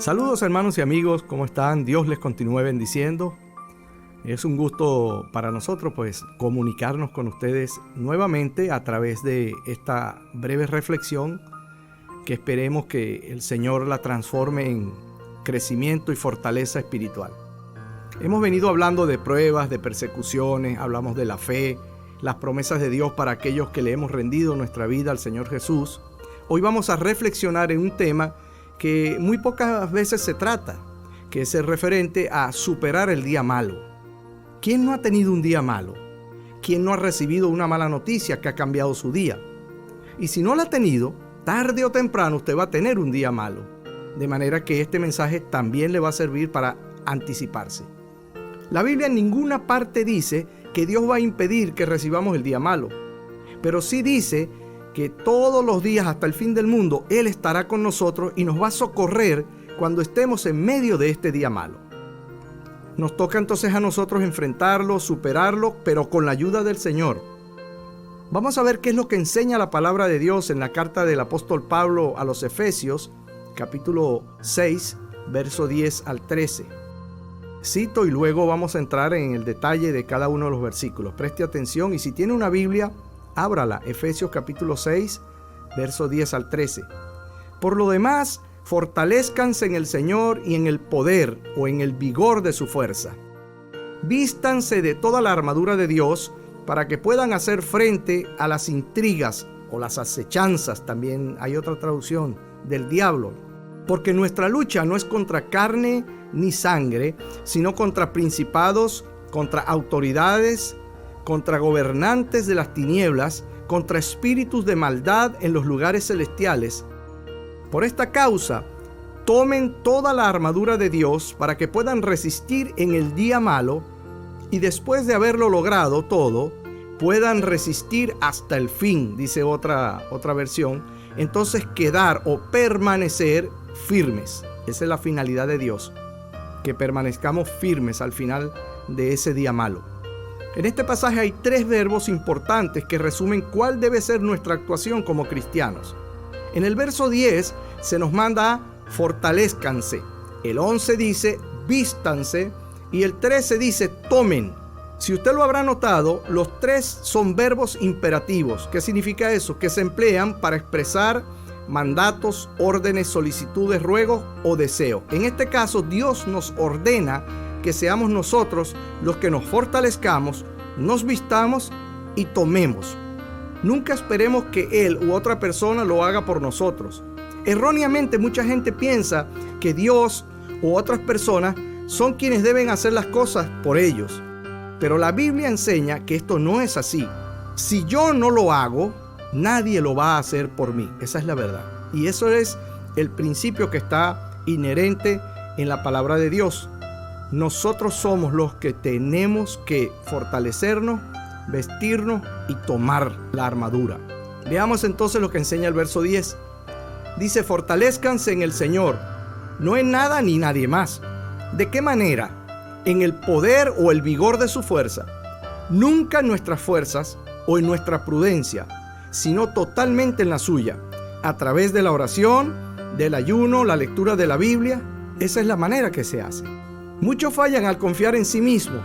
Saludos hermanos y amigos, ¿cómo están? Dios les continúe bendiciendo. Es un gusto para nosotros pues comunicarnos con ustedes nuevamente a través de esta breve reflexión que esperemos que el Señor la transforme en crecimiento y fortaleza espiritual. Hemos venido hablando de pruebas, de persecuciones, hablamos de la fe, las promesas de Dios para aquellos que le hemos rendido nuestra vida al Señor Jesús. Hoy vamos a reflexionar en un tema que muy pocas veces se trata, que es el referente a superar el día malo. ¿Quién no ha tenido un día malo? ¿Quién no ha recibido una mala noticia que ha cambiado su día? Y si no la ha tenido, tarde o temprano usted va a tener un día malo. De manera que este mensaje también le va a servir para anticiparse. La Biblia en ninguna parte dice que Dios va a impedir que recibamos el día malo, pero sí dice que todos los días hasta el fin del mundo Él estará con nosotros y nos va a socorrer cuando estemos en medio de este día malo. Nos toca entonces a nosotros enfrentarlo, superarlo, pero con la ayuda del Señor. Vamos a ver qué es lo que enseña la palabra de Dios en la carta del apóstol Pablo a los Efesios, capítulo 6, verso 10 al 13. Cito y luego vamos a entrar en el detalle de cada uno de los versículos. Preste atención y si tiene una Biblia, ábrala, Efesios capítulo 6, verso 10 al 13. Por lo demás, fortalezcanse en el Señor y en el poder o en el vigor de su fuerza. Vístanse de toda la armadura de Dios para que puedan hacer frente a las intrigas o las acechanzas, también hay otra traducción, del diablo. Porque nuestra lucha no es contra carne ni sangre, sino contra principados, contra autoridades, contra gobernantes de las tinieblas, contra espíritus de maldad en los lugares celestiales. Por esta causa, tomen toda la armadura de Dios para que puedan resistir en el día malo y después de haberlo logrado todo, puedan resistir hasta el fin, dice otra versión, entonces quedar o permanecer firmes. Esa es la finalidad de Dios, que permanezcamos firmes al final de ese día malo. En este pasaje hay tres verbos importantes que resumen cuál debe ser nuestra actuación como cristianos. En el verso 10 se nos manda a fortalezcanse. El 11 dice vístanse y el 13 dice tomen. Si usted lo habrá notado, los tres son verbos imperativos. ¿Qué significa eso? Que se emplean para expresar mandatos, órdenes, solicitudes, ruegos o deseos. En este caso, Dios nos ordena que seamos nosotros los que nos fortalezcamos, nos vistamos y tomemos. Nunca esperemos que Él u otra persona lo haga por nosotros. Erróneamente mucha gente piensa que Dios u otras personas son quienes deben hacer las cosas por ellos. Pero la Biblia enseña que esto no es así. Si yo no lo hago, nadie lo va a hacer por mí. Esa es la verdad. Y eso es el principio que está inherente en la palabra de Dios. Nosotros somos los que tenemos que fortalecernos, vestirnos y tomar la armadura. Veamos entonces lo que enseña el verso 10. Dice, fortalezcanse en el Señor, no en nada ni nadie más. ¿De qué manera? En el poder o el vigor de su fuerza. Nunca en nuestras fuerzas o en nuestra prudencia, sino totalmente en la suya, a través de la oración, del ayuno, la lectura de la Biblia. Esa es la manera que se hace. Muchos fallan al confiar en sí mismos.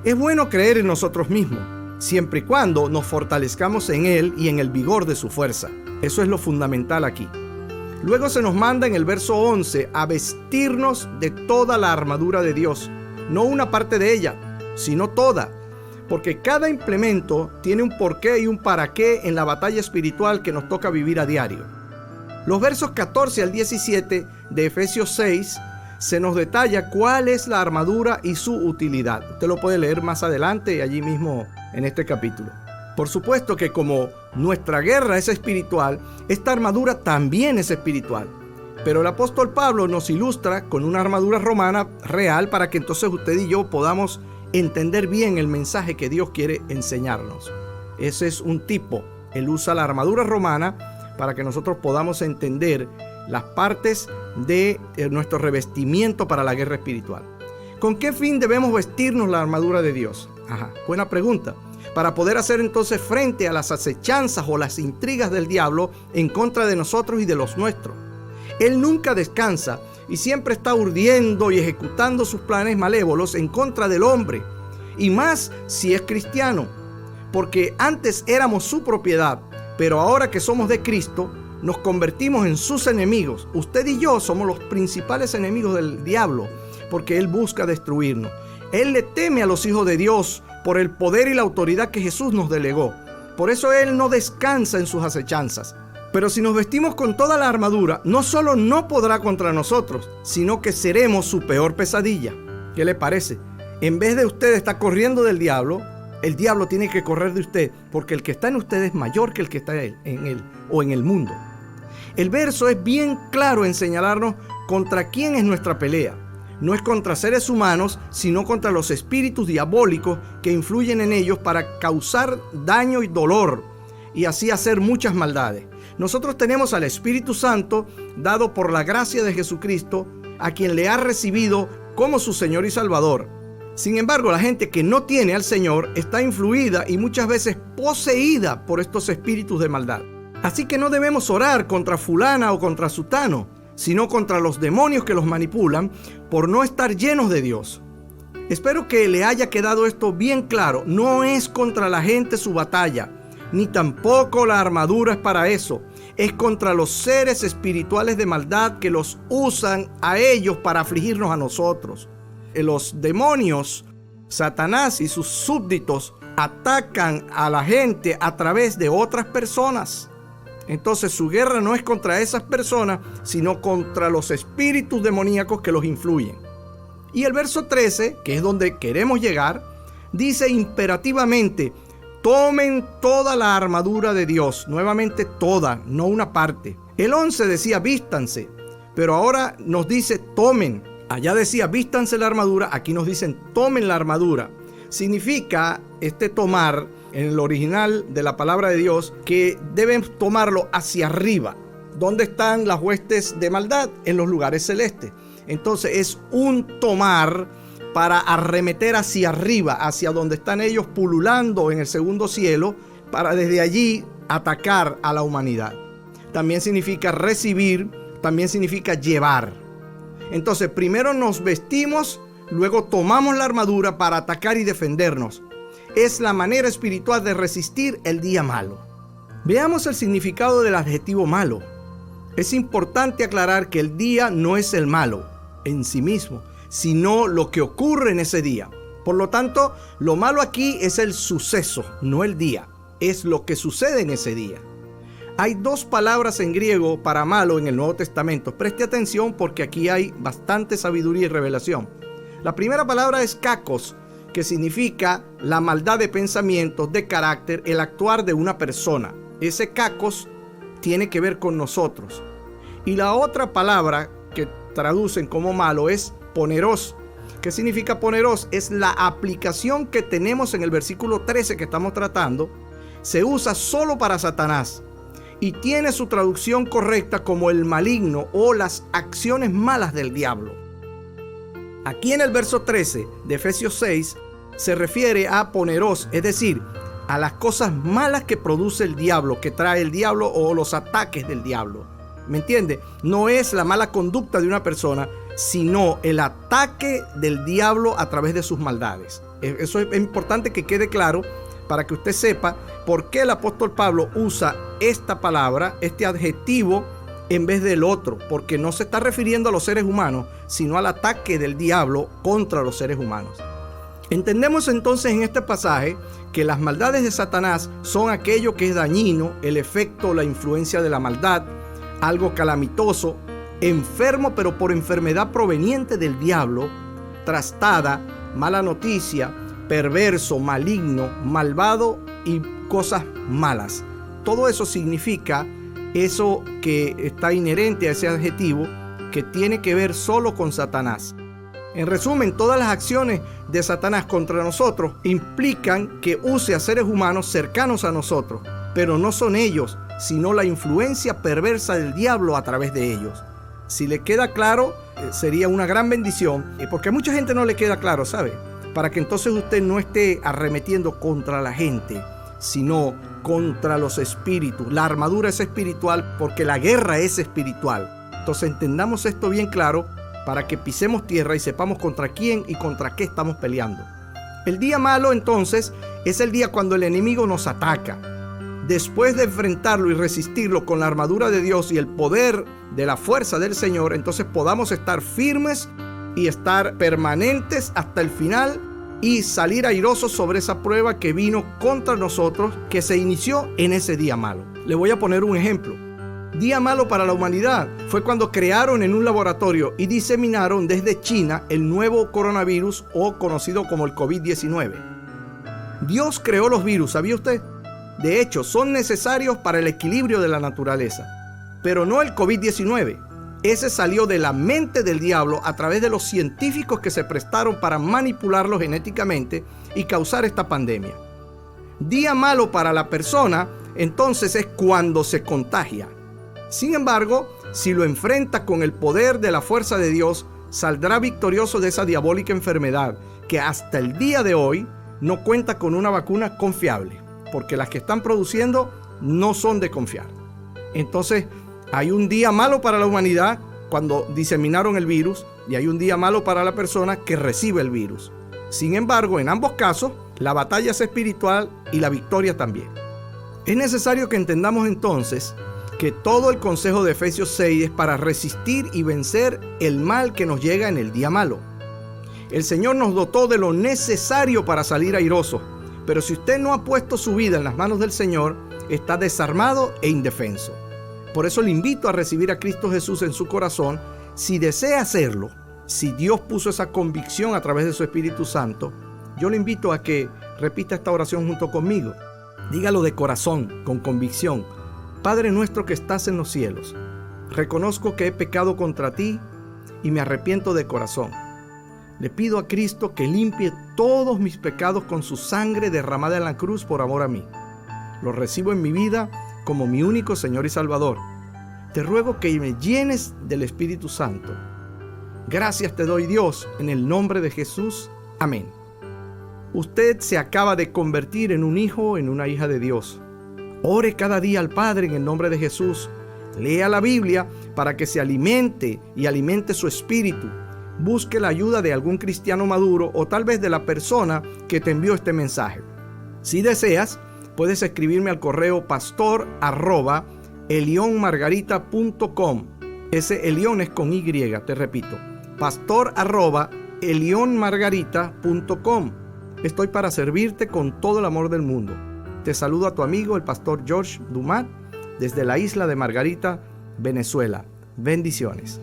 Es bueno creer en nosotros mismos, siempre y cuando nos fortalezcamos en Él y en el vigor de su fuerza. Eso es lo fundamental aquí. Luego se nos manda en el verso 11 a vestirnos de toda la armadura de Dios. No una parte de ella, sino toda. Porque cada implemento tiene un porqué y un para qué en la batalla espiritual que nos toca vivir a diario. Los versos 14 al 17 de Efesios 6 se nos detalla cuál es la armadura y su utilidad. Usted lo puede leer más adelante, allí mismo en este capítulo. Por supuesto que como nuestra guerra es espiritual, esta armadura también es espiritual. Pero el apóstol Pablo nos ilustra con una armadura romana real para que entonces usted y yo podamos entender bien el mensaje que Dios quiere enseñarnos. Ese es un tipo. Él usa la armadura romana para que nosotros podamos entender las partes de nuestro revestimiento para la guerra espiritual. ¿Con qué fin debemos vestirnos la armadura de Dios? Buena pregunta. Para poder hacer entonces frente a las acechanzas o las intrigas del diablo en contra de nosotros y de los nuestros. Él nunca descansa y siempre está urdiendo y ejecutando sus planes malévolos en contra del hombre, y más si es cristiano, porque antes éramos su propiedad, pero ahora que somos de Cristo, nos convertimos en sus enemigos. Usted y yo somos los principales enemigos del diablo, porque él busca destruirnos. Él le teme a los hijos de Dios por el poder y la autoridad que Jesús nos delegó. Por eso él no descansa en sus acechanzas. Pero si nos vestimos con toda la armadura, no solo no podrá contra nosotros, sino que seremos su peor pesadilla. ¿Qué le parece? En vez de usted estar corriendo del diablo, el diablo tiene que correr de usted, porque el que está en usted es mayor que el que está en él o en el mundo. El verso es bien claro en señalarnos contra quién es nuestra pelea. No es contra seres humanos, sino contra los espíritus diabólicos que influyen en ellos para causar daño y dolor, y así hacer muchas maldades. Nosotros tenemos al Espíritu Santo, dado por la gracia de Jesucristo, a quien le ha recibido como su Señor y Salvador. Sin embargo, la gente que no tiene al Señor está influida y muchas veces poseída por estos espíritus de maldad. Así que no debemos orar contra fulana o contra sutano, sino contra los demonios que los manipulan por no estar llenos de Dios. Espero que le haya quedado esto bien claro. No es contra la gente su batalla, ni tampoco la armadura es para eso. Es contra los seres espirituales de maldad que los usan a ellos para afligirnos a nosotros. Los demonios, Satanás y sus súbditos atacan a la gente a través de otras personas. Entonces su guerra no es contra esas personas, sino contra los espíritus demoníacos que los influyen. Y el verso 13, que es donde queremos llegar, dice imperativamente: tomen toda la armadura de Dios. Nuevamente toda, no una parte. El 11 decía vístanse, pero ahora nos dice tomen. Allá decía vístanse la armadura, aquí nos dicen tomen la armadura. Significa tomar, en el original de la palabra de Dios, que deben tomarlo hacia arriba. ¿Dónde están las huestes de maldad? En los lugares celestes. Entonces es un tomar para arremeter hacia arriba, hacia donde están ellos pululando en el segundo cielo, para desde allí atacar a la humanidad. También significa recibir, también significa llevar. Entonces primero nos vestimos, luego tomamos la armadura para atacar y defendernos. Es la manera espiritual de resistir el día malo. Veamos el significado del adjetivo malo. Es importante aclarar que el día no es el malo en sí mismo, sino lo que ocurre en ese día. Por lo tanto, lo malo aquí es el suceso, no el día. Es lo que sucede en ese día. Hay dos palabras en griego para malo en el Nuevo Testamento. Preste atención porque aquí hay bastante sabiduría y revelación. La primera palabra es kakos, que significa la maldad de pensamientos, de carácter, el actuar de una persona. Ese kakos tiene que ver con nosotros. Y la otra palabra que traducen como malo es poneros. ¿Qué significa poneros? Es la aplicación que tenemos en el versículo 13 que estamos tratando. Se usa solo para Satanás y tiene su traducción correcta como el maligno o las acciones malas del diablo. Aquí en el verso 13 de Efesios 6 se refiere a poneros, es decir, a las cosas malas que produce el diablo, que trae el diablo o los ataques del diablo. ¿Me entiende? No es la mala conducta de una persona, sino el ataque del diablo a través de sus maldades. Eso es importante que quede claro para que usted sepa por qué el apóstol Pablo usa esta palabra, este adjetivo, en vez del otro, porque no se está refiriendo a los seres humanos, sino al ataque del diablo contra los seres humanos. Entendemos entonces en este pasaje que las maldades de Satanás son aquello que es dañino, el efecto o la influencia de la maldad, algo calamitoso, enfermo pero por enfermedad proveniente del diablo, trastada, mala noticia, perverso, maligno, malvado y cosas malas. Todo eso significa eso que está inherente a ese adjetivo que tiene que ver solo con Satanás. En resumen, todas las acciones de Satanás contra nosotros implican que use a seres humanos cercanos a nosotros, pero no son ellos, sino la influencia perversa del diablo a través de ellos. Si le queda claro, sería una gran bendición, porque a mucha gente no le queda claro, ¿sabe? Para que entonces usted no esté arremetiendo contra la gente, sino contra los espíritus. La armadura es espiritual porque la guerra es espiritual. Entonces entendamos esto bien claro para que pisemos tierra y sepamos contra quién y contra qué estamos peleando. El día malo, entonces, es el día cuando el enemigo nos ataca. Después de enfrentarlo y resistirlo con la armadura de Dios y el poder de la fuerza del Señor, entonces podamos estar firmes y estar permanentes hasta el final y salir airosos sobre esa prueba que vino contra nosotros, que se inició en ese día malo. Le voy a poner un ejemplo. Día malo para la humanidad fue cuando crearon en un laboratorio y diseminaron desde China el nuevo coronavirus, o conocido como el COVID-19. Dios creó los virus, ¿sabía usted? De hecho, son necesarios para el equilibrio de la naturaleza, pero no el COVID-19. Ese salió de la mente del diablo a través de los científicos que se prestaron para manipularlo genéticamente y causar esta pandemia. Día malo para la persona, entonces, es cuando se contagia. Sin embargo, si lo enfrenta con el poder de la fuerza de Dios, saldrá victorioso de esa diabólica enfermedad que hasta el día de hoy no cuenta con una vacuna confiable, porque las que están produciendo no son de confiar. Entonces, hay un día malo para la humanidad cuando diseminaron el virus, y hay un día malo para la persona que recibe el virus. Sin embargo, en ambos casos, la batalla es espiritual y la victoria también. Es necesario que entendamos entonces que todo el consejo de Efesios 6 es para resistir y vencer el mal que nos llega en el día malo. El Señor nos dotó de lo necesario para salir airosos, pero si usted no ha puesto su vida en las manos del Señor, está desarmado e indefenso. Por eso le invito a recibir a Cristo Jesús en su corazón. Si desea hacerlo, si Dios puso esa convicción a través de su Espíritu Santo, yo le invito a que repita esta oración junto conmigo. Dígalo de corazón, con convicción. Padre nuestro que estás en los cielos, reconozco que he pecado contra ti y me arrepiento de corazón. Le pido a Cristo que limpie todos mis pecados con su sangre derramada en la cruz por amor a mí. Lo recibo en mi vida como mi único Señor y Salvador. Te ruego que me llenes del Espíritu Santo. Gracias te doy, Dios, en el nombre de Jesús. Amén. Usted se acaba de convertir en un hijo o en una hija de Dios. Ore cada día al Padre en el nombre de Jesús. Lea la Biblia para que se alimente y alimente su espíritu. Busque la ayuda de algún cristiano maduro o tal vez de la persona que te envió este mensaje. Si deseas, puedes escribirme al correo pastor@elionmargarita.com. Ese Elión es con Y, te repito. pastor@elionmargarita.com. Estoy para servirte con todo el amor del mundo. Te saludo a tu amigo, el pastor George Dumas, desde la isla de Margarita, Venezuela. Bendiciones.